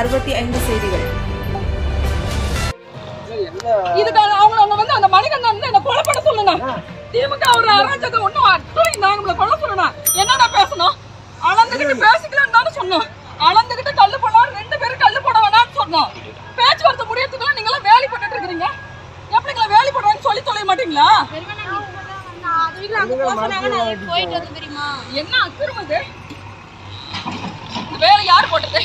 365 செய்திகள். இதுக்காக அவங்க வந்து அந்த மணிகண்டன் என்ன கொலை பண்ண சொல்லுங்க. திமுக ஒரு அராஜகம் ஒண்ணும் அட்டும் நாங்கள கொலை சொல்லணும். என்னடா பேசணும்? அளந்துகிட்டு பேசிக்கலாம்னு தானே சொன்னோம். அளந்துகிட்டு கல்லு போடலாம், 2 பேரும் கல்லு போட வேணாம்னு சொன்னோம். பேச்சுவார்த்தை முடியறதுக்குள்ள நீங்க எல்லாம் வேலை போட்டுட்டு இருக்கீங்க. எப்படிங்களா வேலை போடுறான்னு சொல்லி தொலைய மாட்டீங்களா? என்ன அக்கிரமது? வேலை யார் போட்டது?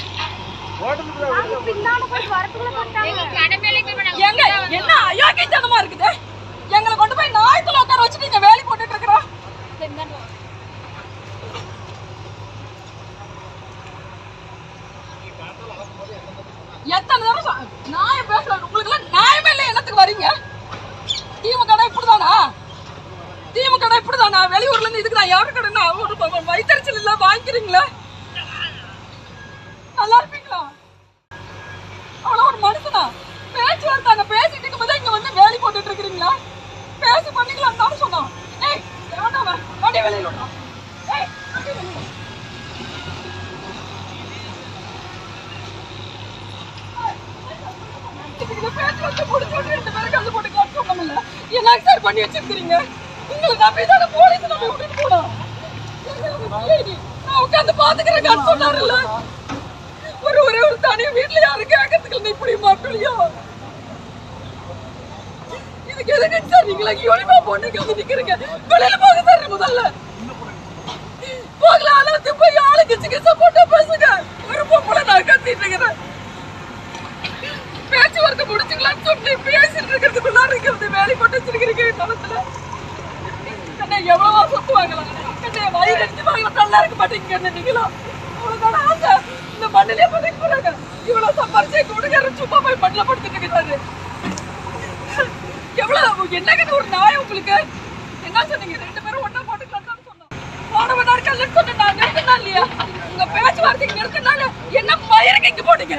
என்ன அயோக்கியத்தனமா இருக்குது? எங்களை கொண்டு போய் நாயத்துல உட்கார வச்சு நீங்க வேலை போட்டுட்டு இருக்கிறோம். எத்தனை தடவை நியாயம் பேசுறாங்க. உங்களுக்கு எல்லாம் நியாயமே இல்லை. என்னத்துக்கு வரீங்க? திமுக இப்படிதானா? திமுக இப்படிதானா? வெளியூர்ல இருந்து இதுக்கு நான் யாரு கடனா ஒரு வைத்தறிச்சல் இல்ல வாங்கிக்கிறீங்களா? நல்லா இருப்பீங்களா? அவ்வளவு ஒரு மனுஷனா? பேச்சுவார்த்தை அங்க பேசிட்டு இருக்கும்போது இங்க வந்து வேலை போட்டுட்டு இருக்கிறீங்களா? பேசி பண்ணிக்கலாம் தான் சொன்னோம். ஏய் வேண்டாம் வண்டி வெளியில விடுறோம். ஏய் வண்டி வெளியில பேச்சுவார்த்தை முடிச்சோன்னு 2 பேரும் கல்லு போட்டுக்கலாம்னு சொன்னோம்ல. என்ன சார் பண்ணி வச்சிருக்கீங்க? உங்களுக்கு நம்பிதான போலீஸ் நம்ம விட்டுட்டு போனோம். நான் உட்காந்து பாத்துக்கிறேன்னு சொன்னாருல்ல. ஒரு தனி வீட்டுல யாரும் கேட்கறதுக்கு இப்படி மாட்டலையோ? இதுக்கு எதுக்கு சார் நீங்களா யூனிஃபார்ம் போட்டு வந்து நிக்கிறீங்க? வெளியில போக சார் முதல்ல போகலாம். அளவுக்கு போய் ஆளுக்கு சிகிச்சை போட்டா பேசுங்க. ஒரு பொம்பளை நான் கத்திட்டு இருக்கிறேன். பேச்சுவார்த்தை முடிச்சுக்கலாம்னு சொல்லி பேசிட்டு இருக்கிறதுக்குள்ள இருக்கிறது வேலை போட்டு வச்சிருக்கிறீங்க. தளத்துல என்ன எவ்வளவா சொத்து வாங்கலாம்? என்ன வயிறு அடிச்சு வாங்கலாம்? நல்லா இருக்க மாட்டேங்க நீங்களா? அவ்வளவுதான ஆசை? இந்த மண்ணிலே பதுக்கி போறாங்க. இவ்வளவு சம்பாரிச்சு கொடுங்க சும்மா போய் மண்ணில படுத்துட்டு இருக்காரு. எவ்வளவு என்னங்க ஒரு நாய் உங்களுக்கு? என்ன சொன்னீங்க? 2 பேரும் ஒண்ணா போட்டுக்கலாம் சொன்னோம். போனவனா இருக்கலன்னு சொன்ன நான் நிறுத்தினா இல்லையா? உங்க பேச்சுவார்த்தைக்கு நிறுத்தினால என்ன மயிருக்கு இங்க போட்டீங்க?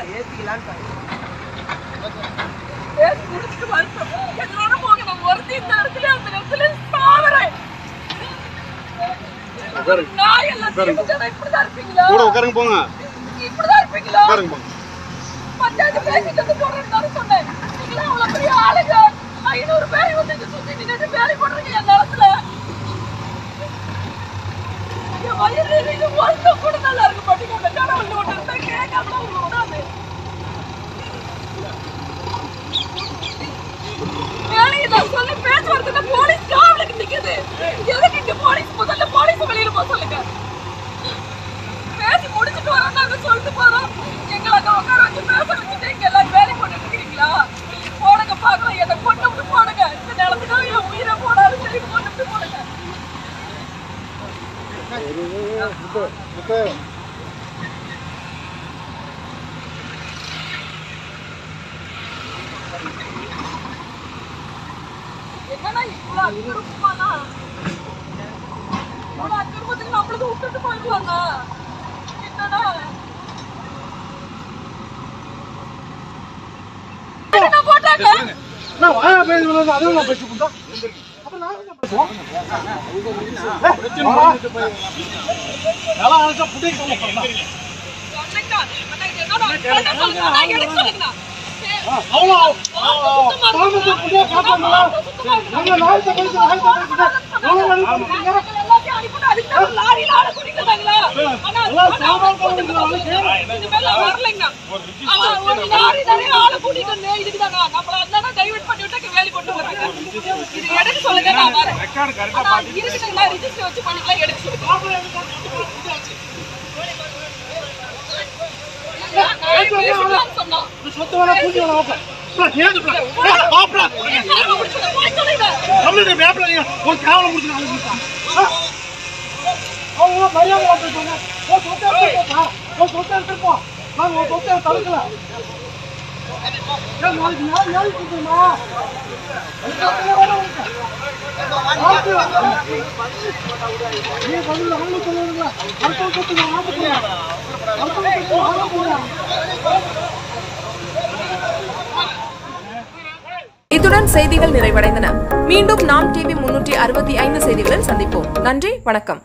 பேசி முடிச்சுட்டு வரட்டும். எல்லாரும் போங்க. நான் ஒருத்தி இந்த இடத்துல அந்த இடத்துல சாவறேன். நாய் எல்லாம் இப்படிதான் இருப்பீங்களா? போங்க. இப்படிதான் இருப்பீங்களா? பஞ்சாயத்து பேசிட்டு வந்து போறேன்னு சொன்னேன். நீங்களா அவ்வளவு பெரிய ஆளுங்க. 500 பேரை வந்து இங்க சுத்தி நின்று வேலை போடுறீங்க என் நிலத்துல. என் வயிறு இது ஒன்றும் கூட நல்லா இருக்க மாட்டீங்க. அந்த கடவுள் ஒன்று இருந்தா கேட்காம உங்களுக்கு விடாது. வேலையை சொல்லி பேச்சுவார்த்தை போலீஸ் காவலுக்கு நிக்குது. எதுக்கு இங்க போலீஸ்? முதல்ல போலீஸ் வெளியில போக சொல்லுங்க. பேசி முடிச்சுட்டு வரோம். நாங்க சொல்லிட்டு போறோம். எங்களை அங்க உட்கார வச்சு பேச வச்சுட்டு இங்க எல்லாம் வேலை போட்டுட்டு இருக்கிறீங்களா? போடுங்க பாக்கலாம். என்னை கொண்டு விட்டு போடுங்க. இந்த நிலத்துக்காக என் உயிரை போடாலும் சரி கொண்டு விட்டு போடுங்க. என்னன்னா இவ்வளவு அக்கிரமமானா? இவ்வளவு அக்கிரமத்துக்கு நம்மளுக்கு விட்டுட்டு போயிடலாம்னா? என்னடா என்ன போட்டாங்க? நான் வாயா பேசுறது அதுவும் நான் பேசி கொடுத்தா அப்புறம் நான் என்ன பேசுவோம்? நல்லா அழைச்சா புடி சொல்லுங்க. சொன்னீங்கடா. அண்ணா என்னடா சொல்லுங்க. நான் எடுத்து சொல்லுங்கடா. அவ்வளோ தாமத்தை புடியா காட்டாங்களா? நீங்க நாய்த்த பேசி எல்லாத்தையும் அனுப்பிட்டு அதுக்கு லாரியில ஆள குடிக்கிறாங்களா? அண்ணா இது மேல வரலைங்கண்ணா. ஒரு லாரி நிறைய ஆள கூட்டிட்டு வந்து இதுக்குதானா நம்மள அண்ணா டைவர்ட் பண்ணி விட்டு வேலை போட்டு போறாங்க. இது எடுக்க சொல்லுங்க. நான் வரேன். இருக்குதுங்களா? ரிஜிஸ்டர் வச்சு பண்ணிக்கலாம். எடுக்க சொல்லுங்க. சொன்னோம் சொத்து வேணா பூஜை வேணா ஓகே ஒரு கேவலம் முடிச்சு அவங்க மரியாதை வாங்கிட்டாங்க. ஒரு சொத்தை எடுத்துருப்போம். நாங்கள் ஒரு சொத்தை தடுக்கல. நாளைக்கு யாரு கொடுத்துருமா? நீ பதில் அவங்க சொல்லுவீங்களா? அடுத்த சொத்து இத்துடன் செய்திகள் நிறைவடைந்தன. மீண்டும் நாம் டிவி 365 செய்திகளில் சந்திப்போம். நன்றி, வணக்கம்.